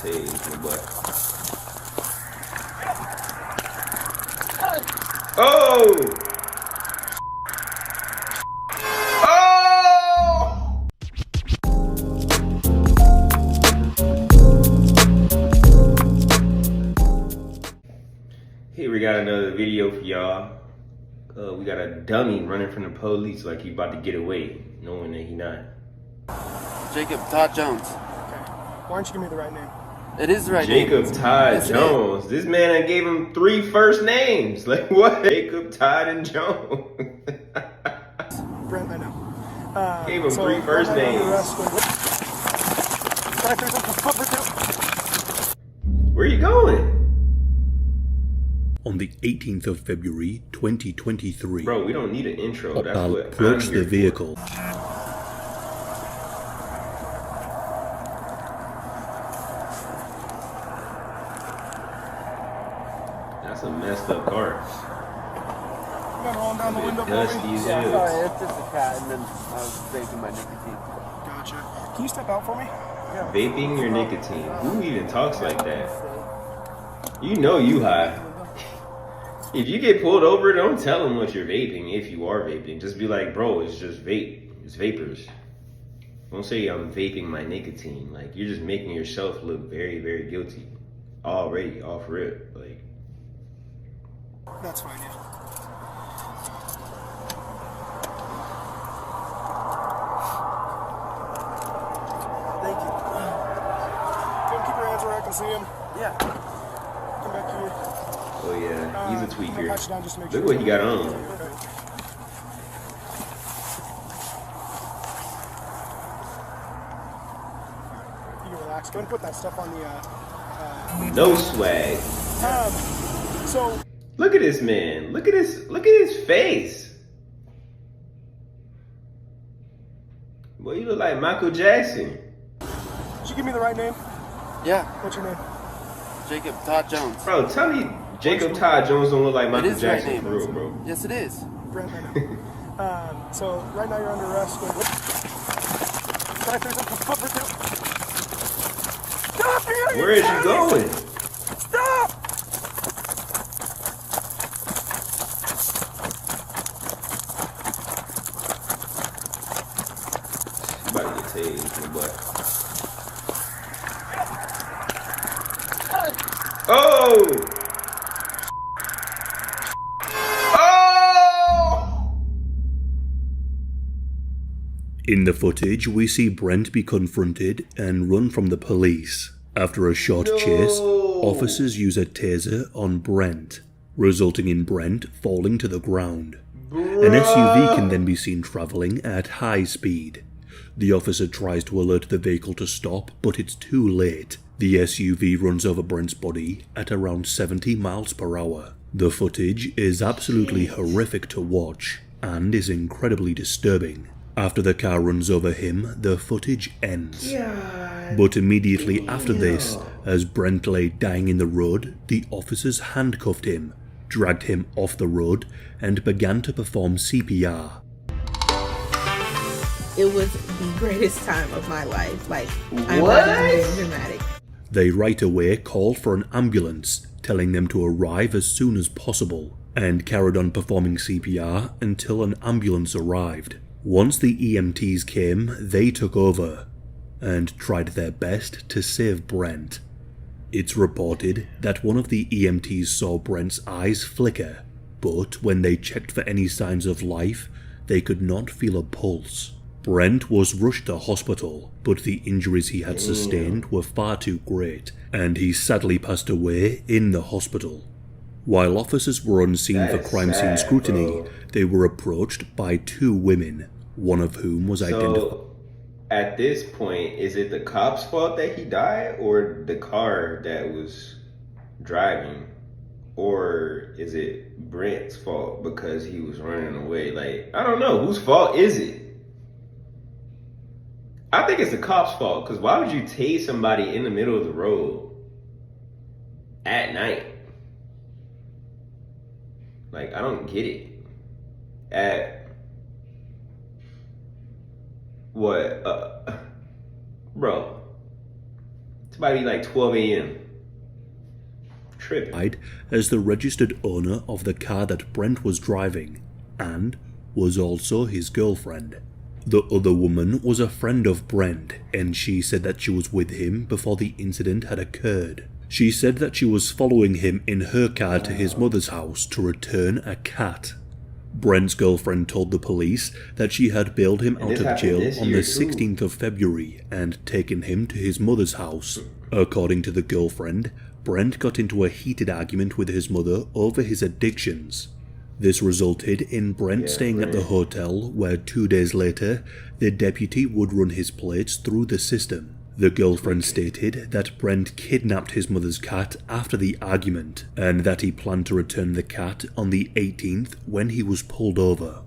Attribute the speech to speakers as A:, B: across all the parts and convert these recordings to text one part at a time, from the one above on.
A: tase, my boy. Oh! Oh! Hey, we got another video for y'all. We got a dummy running from the police like he about to get away, knowing that he not.
B: Jacob Todd Jones.
C: Okay. Why don't you give me the right name?
B: It is the right name.
A: Jacob Todd Jones. This man I gave him 3 first names. Like what? Jacob Todd and Jones.
C: Brent, I know.
A: Gave him 3 first names. Where are you going?
D: On the 18th of February, 2023,
A: Bro, we don't need an intro. That's
D: Opal
A: what
D: approached
A: I'm
D: the
A: here
D: vehicle.
A: That's a messed up car.
C: You gotta roll down the window for
A: Dusty
C: me.
A: as
B: Yeah,
A: hell.
B: sorry, it's just a cat, and then I was vaping my nicotine.
C: Gotcha. Can you step out for me? Yeah.
A: Vaping your nicotine. Who even talks like that? You know you high. If you get pulled over, don't tell them what you're vaping if you are vaping. Just be like, bro, it's just vape. It's vapors. Don't say I'm vaping my nicotine. Like, you're just making yourself look very, very guilty. Already, off rip. Like,
C: That's fine, yeah. Thank you. Don't keep your hands where I can see them.
B: Yeah.
C: Come back here.
A: oh yeah, he's a
C: I'm gonna
A: tweaker.
C: pat you down just to make
A: Look
C: sure.
A: what he got on.
C: Okay. You can relax. Go ahead and put that stuff on the,
A: No swag.
C: so,
A: Look at this man. Look at his face. Boy, you look like Michael Jackson.
C: did you give me the right name?
B: Yeah.
C: What's your name?
B: Jacob Todd Jones.
A: Bro, tell me Jacob Todd Jones don't look like
B: It
A: Michael
B: is the right
A: Jackson
B: name.
A: for real, bro.
B: Yes, it is.
C: Brent, I know. So, right now you're under arrest. Stop!
A: Where is you going?
C: Stop!
A: You about to get tased, my boy. Oh! Oh!
D: In the footage, we see Brent be confronted and run from the police. After a short chase, officers use a taser on Brent, resulting in Brent falling to the ground. An SUV can then be seen travelling at high speed. The officer tries to alert the vehicle to stop, but it's too late. The SUV runs over Brent's body at around 70 miles per hour. The footage is absolutely horrific to watch and is incredibly disturbing. After the car runs over him, the footage ends. But immediately after this, as Brent lay dying in the road, the officers handcuffed him, dragged him off the road, and began to perform CPR.
E: It was the greatest time of my life. Like, I'm
A: What?
E: not even being dramatic.
D: They right away called for an ambulance, telling them to arrive as soon as possible, and carried on performing CPR until an ambulance arrived. Once the EMTs came, they took over and tried their best to save Brent. It's reported that one of the EMTs saw Brent's eyes flicker, but when they checked for any signs of life, they could not feel a pulse. Brent was rushed to hospital, but the injuries he had sustained were far too great, and he sadly passed away in the hospital. While officers were on scene for crime scene scrutiny,
A: bro.
D: they were approached by 2 women, one of whom was identified.
A: So, at this point, is it the cop's fault that he died, or the car that was driving? Or is it Brent's fault because he was running away? Like, I don't know. Whose fault is it? I think it's the cop's fault, because why would you tase somebody in the middle of the road at night? Like, I don't get it. At what? Bro, It's about to be like 12 a.m. Tripping.
D: As the registered owner of the car that Brent was driving, and was also his girlfriend. The other woman was a friend of Brent, and she said that she was with him before the incident had occurred. She said that she was following him in her car to his mother's house to return a cat. Brent's girlfriend told the police that she had bailed him out of jail on the 16th of February and taken him to his mother's house. According to the girlfriend, Brent got into a heated argument with his mother over his addictions. This resulted in Brent staying at the hotel where 2 days later, the deputy would run his plates through the system. The girlfriend stated that Brent kidnapped his mother's cat after the argument, and that he planned to return the cat on the 18th when he was pulled over.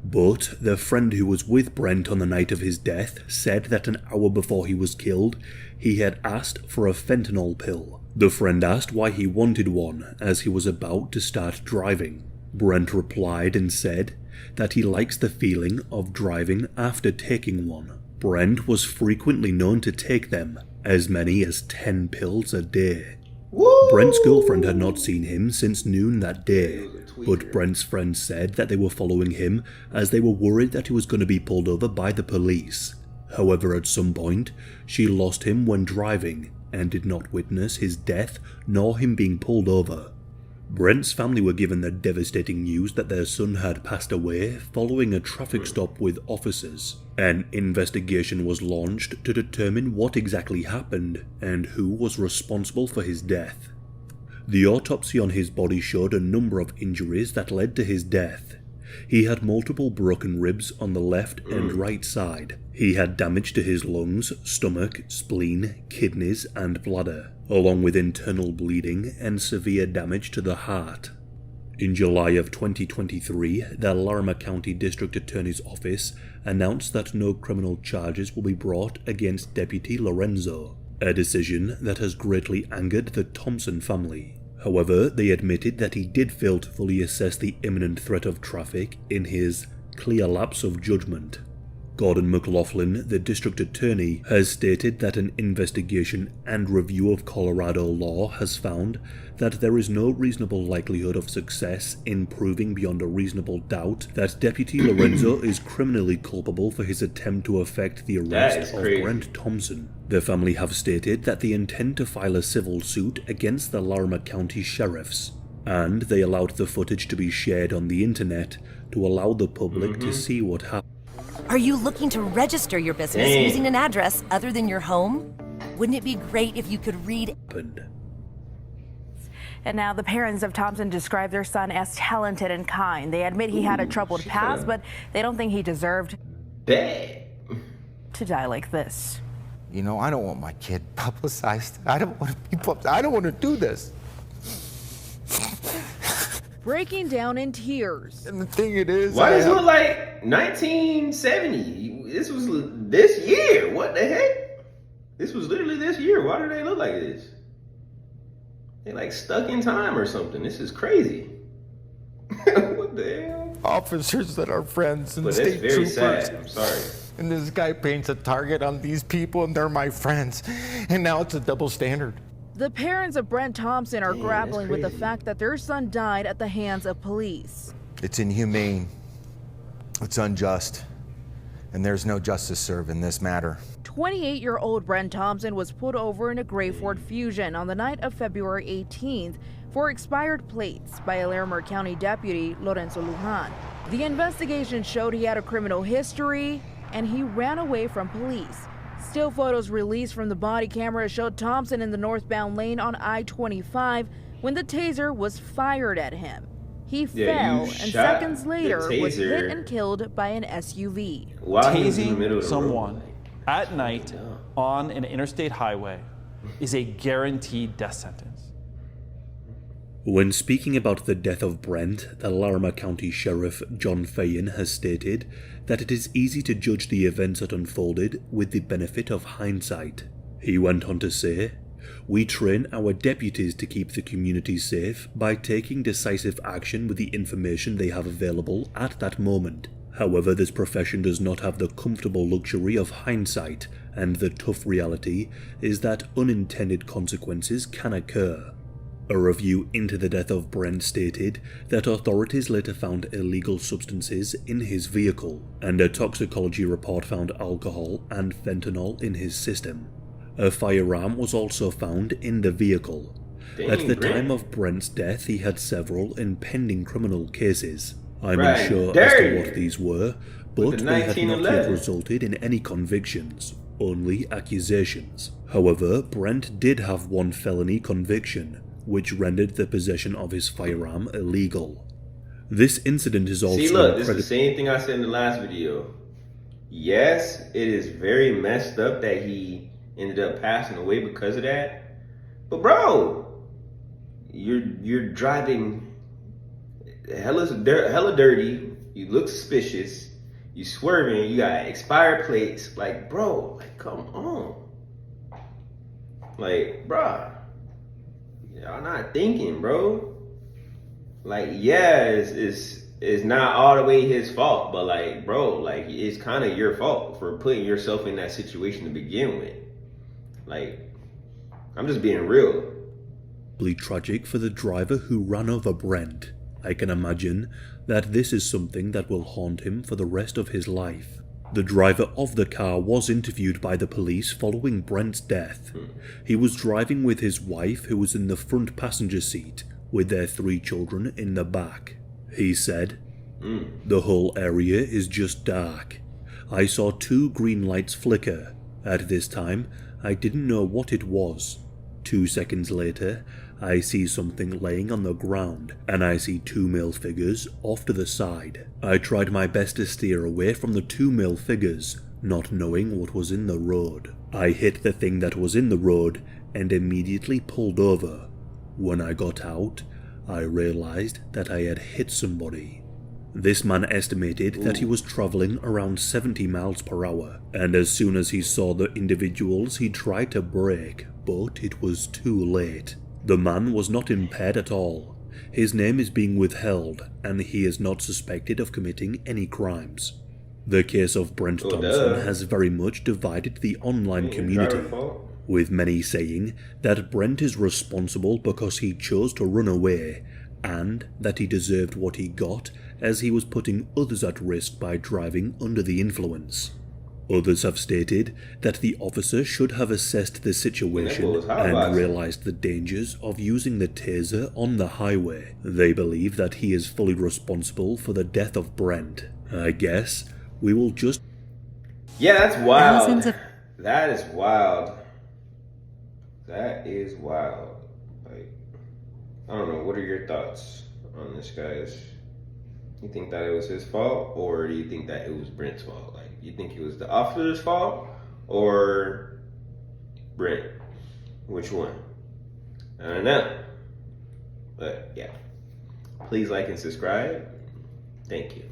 D: But the friend who was with Brent on the night of his death said that an hour before he was killed, he had asked for a fentanyl pill. The friend asked why he wanted one as he was about to start driving. Brent replied and said that he likes the feeling of driving after taking one. Brent was frequently known to take them, as many as 10 pills a day.
A: Woo!
D: Brent's girlfriend had not seen him since noon that day, but Brent's friend said that they were following him as they were worried that he was going to be pulled over by the police. However, at some point, she lost him when driving and did not witness his death nor him being pulled over. Brent's family were given the devastating news that their son had passed away following a traffic stop with officers. An investigation was launched to determine what exactly happened and who was responsible for his death. The autopsy on his body showed a number of injuries that led to his death. He had multiple broken ribs on the left and right side. He had damage to his lungs, stomach, spleen, kidneys, and bladder, along with internal bleeding and severe damage to the heart. In July of 2023, the Larimer County District Attorney's Office announced that no criminal charges will be brought against Deputy Lorenzo, a decision that has greatly angered the Thompson family. However, they admitted that he did fail to fully assess the imminent threat of traffic in his clear lapse of judgment. Gordon McLaughlin, the district attorney, has stated that an investigation and review of Colorado law has found that there is no reasonable likelihood of success in proving beyond a reasonable doubt that Deputy Lorenzo is criminally culpable for his attempt to effect the arrest of Brent Thompson. The family have stated that they intend to file a civil suit against the Larimer County sheriffs, and they allowed the footage to be shared on the internet to allow the public to see what happened.
F: Are you looking to register your business using an address other than your home? Wouldn't it be great if you could read?
G: And now the parents of Thompson describe their son as talented and kind. They admit he had a troubled past, but they don't think he deserved
A: Bad.
G: to die like this.
H: You know, I don't want my kid publicized. I don't want to be publicized. I don't want to do this.
I: Breaking down in tears.
H: And the thing it is,
A: why does it look like 1970? This was this year. What the heck? This was literally this year. Why do they look like this? They like stuck in time or something. This is crazy. What the hell?
H: Officers that are friends and
A: But that's
H: state
A: very
H: troopers.
A: sad. I'm sorry.
H: And this guy paints a target on these people, and they're my friends. And now it's a double standard.
I: The parents of Brent Thompson are
A: Damn,
I: grappling
A: that's
I: with the
A: crazy.
I: fact that their son died at the hands of police.
H: It's inhumane. It's unjust. And there's no justice served in this matter.
I: 28-year-old Brent Thompson was pulled over in a gray Ford Fusion on the night of February 18th for expired plates by a Larimer County deputy, Lorenzo Lujan. The investigation showed he had a criminal history and he ran away from police. Still photos released from the body camera showed Thompson in the northbound lane on I-25 when the taser was fired at him. He fell and seconds later was hit and killed by an SUV.
A: While he was in the middle of
J: Tasing
A: the
J: someone
A: road.
J: at night on an interstate highway is a guaranteed death sentence.
D: When speaking about the death of Brent, the Larimer County Sheriff John Fayen has stated that it is easy to judge the events that unfolded with the benefit of hindsight. He went on to say, "We train our deputies to keep the community safe by taking decisive action with the information they have available at that moment. However, this profession does not have the comfortable luxury of hindsight, and the tough reality is that unintended consequences can occur. A review into the death of Brent stated that authorities later found illegal substances in his vehicle, and a toxicology report found alcohol and fentanyl in his system. A firearm was also found in the vehicle. At the time of Brent's death, he had several impending criminal cases. I'm unsure as to what these were, but they had not yet resulted in any convictions, only accusations. However, Brent did have one felony conviction, which rendered the possession of his firearm illegal. This incident is also...
A: See, look, this is the same thing I said in the last video. Yes, it is very messed up that he ended up passing away because of that. But bro, you're driving hella dirty. You look suspicious. You swerving. You got expired plates. Like, bro, like, come on. Like, bro, y'all not thinking, bro. Like, yeah, it's not all the way his fault, but like, bro, like, it's kind of your fault for putting yourself in that situation to begin with. Like, I'm just being real.
D: Tragic for the driver who ran over Brent. I can imagine that this is something that will haunt him for the rest of his life. The driver of the car was interviewed by the police following Brent's death. He was driving with his wife, who was in the front passenger seat, with their 3 children in the back. He said, "The whole area is just dark. I saw 2 green lights flicker. At this time, I didn't know what it was. 2 seconds later, I see something laying on the ground, and I see 2 male figures off to the side. I tried my best to steer away from the 2 male figures, not knowing what was in the road. I hit the thing that was in the road and immediately pulled over. When I got out, I realized that I had hit somebody." This man estimated that he was traveling around 70 miles per hour, and as soon as he saw the individuals, he tried to brake, but it was too late. The man was not impaired at all. His name is being withheld, and he is not suspected of committing any crimes. The case of Brent Thompson has very much divided the online community, with many saying that Brent is responsible because he chose to run away, and that he deserved what he got as he was putting others at risk by driving under the influence. Others have stated that the officer should have assessed the situation and realized the dangers of using the taser on the highway. They believe that he is fully responsible for the death of Brent. I guess we will just...
A: Yeah, that's wild. That is wild. That is wild. Like, I don't know. What are your thoughts on this, guys? You think that it was his fault, or do you think that it was Brent's fault? Like, you think it was the officer's fault or Brent? Which one? I don't know. But yeah, please like and subscribe. Thank you.